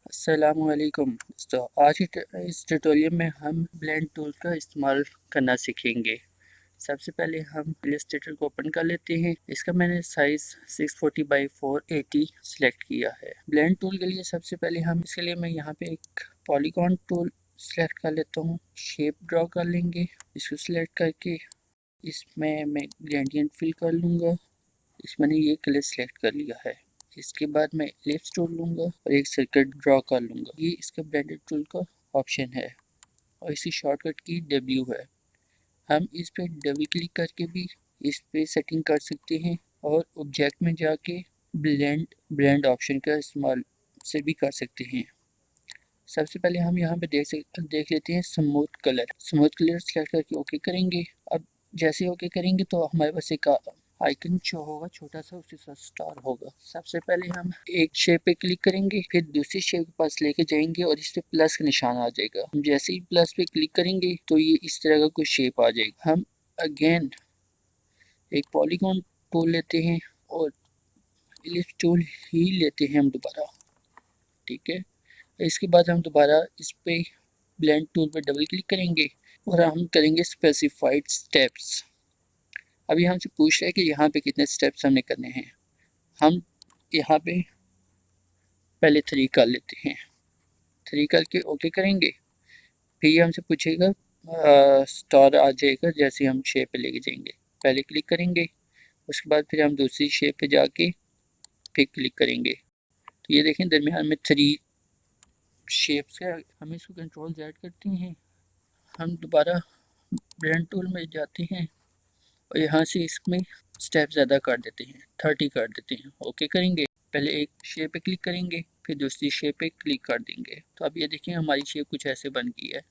अस्सलामुअलैकुम दोस्तों, आज इस ट्यूटोरियल में हम ब्लेंड टूल का इस्तेमाल करना सीखेंगे। सबसे पहले हम इलस्ट्रेटर को ओपन कर लेते हैं। इसका मैंने साइज 640 बाई 480 सिलेक्ट किया है। ब्लेंड टूल के लिए सबसे पहले हम इसके लिए मैं यहाँ पे एक पॉलीगॉन टूल सिलेक्ट कर लेता हूँ। शेप ड्रॉ कर लेंगे, इसको सिलेक्ट करके इसमें मैं ग्रेडियंट फिल कर लूँगा। इसमें मैंने ये कलर सिलेक्ट कर लिया है। इसके बाद मैं इलिप्स टूल लूँगा और एक सर्कल ड्रॉ कर लूँगा। ये इसका ब्लेंडेड टूल का ऑप्शन है और इसकी शॉर्टकट की W है। हम इस पे डबल क्लिक करके भी इस पे सेटिंग कर सकते हैं और ऑब्जेक्ट में जाके ब्लेंड ऑप्शन का इस्तेमाल से भी कर सकते हैं। सबसे पहले हम यहाँ पे देख लेते हैं स्मूथ कलर सेलेक्ट करके ओके करेंगे। अब जैसे ओके करेंगे तो हमारे पास एक आइकन शो होगा, छोटा सा, उसके साथ स्टार होगा। सबसे पहले हम एक शेप पे क्लिक करेंगे, फिर दूसरी शेप के पास लेके जाएंगे और इस पे प्लस का निशान आ जाएगा। हम जैसे ही प्लस पे क्लिक करेंगे तो ये इस तरह का कुछ शेप आ जाएगा। हम अगेन एक पॉलीगॉन टूल लेते हैं और इलिप्स टूल ही लेते हैं हम दोबारा, ठीक है। इसके बाद हम दोबारा इस पे ब्लेंड टूल पे डबल क्लिक करेंगे और हम करेंगे स्पेसिफाइड स्टेप्स। अभी हमसे पूछ रहा है कि यहाँ पे कितने स्टेप्स हमने करने हैं। हम यहाँ पे पहले 3 कर लेते हैं। 3 करके ओके करेंगे, फिर ये हमसे पूछेगा स्टार आ जाएगा जैसे हम शेप पे लेके जाएंगे। पहले क्लिक करेंगे, उसके बाद फिर हम दूसरी शेप पे जाके फिर क्लिक करेंगे। तो ये देखें दरमियान में 3 शेप्स है। हम इसको कंट्रोल Z करते हैं। हम दोबारा ब्लेंड टूल में जाते हैं और यहाँ से इसमें स्टेप ज़्यादा कर देते हैं, 30 कर देते हैं। ओके करेंगे, पहले एक शेप पे क्लिक करेंगे, फिर दूसरी शेप पे क्लिक कर देंगे। तो अब ये देखिए हमारी शेप कुछ ऐसे बन गई है।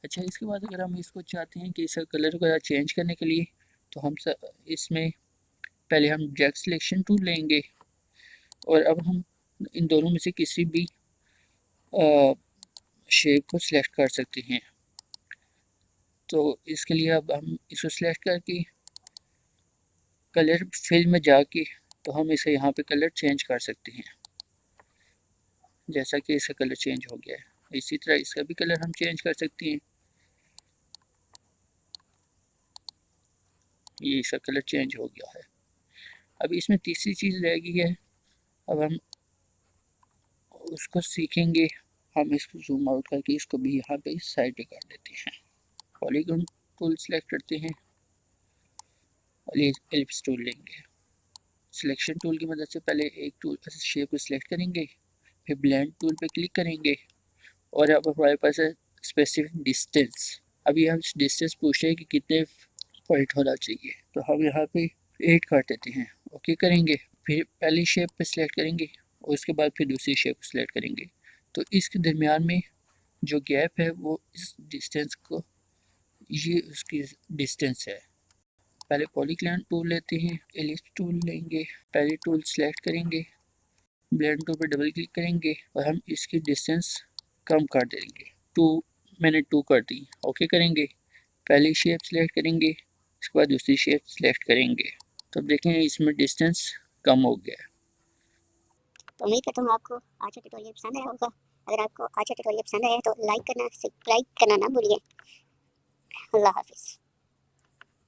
अच्छा, इसके बाद अगर हम इसको चाहते हैं कि इसका कलर को चेंज करने के लिए, तो हम इसमें पहले हम जैक सिलेक्शन टूल लेंगे और अब हम इन दोनों में से किसी भी शेप को सिलेक्ट कर सकते हैं। तो इसके लिए अब हम इसको सिलेक्ट करके कलर फिल में जाके तो हम इसे यहाँ पे कलर चेंज कर सकते हैं। जैसा कि इसका कलर चेंज हो गया है, इसी तरह इसका भी कलर हम चेंज कर सकते हैं। ये इसका कलर चेंज हो गया है। अब इसमें तीसरी चीज़ रह गई है, अब हम उसको सीखेंगे। हम इसको जूम आउट करके इसको भी यहाँ पे साइड पे कर देते हैं। पॉलीगॉन टूल सेलेक्ट करते हैं और ये एलिप्स टूल लेंगे। सिलेक्शन टूल की मदद से पहले एक टूल शेप को सिलेक्ट करेंगे, फिर ब्लेंड टूल पे क्लिक करेंगे और अब हमारे पास है स्पेसिफिक डिस्टेंस। अभी हम डिस्टेंस पूछ रहे हैं कि कितने पॉइंट होना चाहिए, तो हम यहाँ पे 8 कर देते हैं। ओके करेंगे, फिर पहली शेप पे सिलेक्ट करेंगे और उसके बाद फिर दूसरी शेप को सिलेक्ट करेंगे। तो इसके दरमियान में जो गैप है वो इस डिस्टेंस को, ये उसकी डिस्टेंस है। पहले पॉलीगॉन टूल लेते हैं, एलिप्स टूल लेंगे, पहले टूल सेलेक्ट करेंगे, ब्लेंड टूल पर डबल क्लिक करेंगे और हम इसकी डिस्टेंस कम कर देंगे। 2 मैंने 2 कर दी। ओके करेंगे, पहली शेप सेलेक्ट करेंगे, इसके बाद दूसरी शेप सेलेक्ट करेंगे। तो अब देखें इसमें डिस्टेंस कम हो गया है। तो उम्मीद करता हूँ आपको आज का ट्यूटोरियल पसंद आया होगा। अगर आपको आज का ट्यूटोरियल पसंद आया तो लाइक करना, सब्सक्राइब करना ना भूलिए। अल्लाह हाफिज़।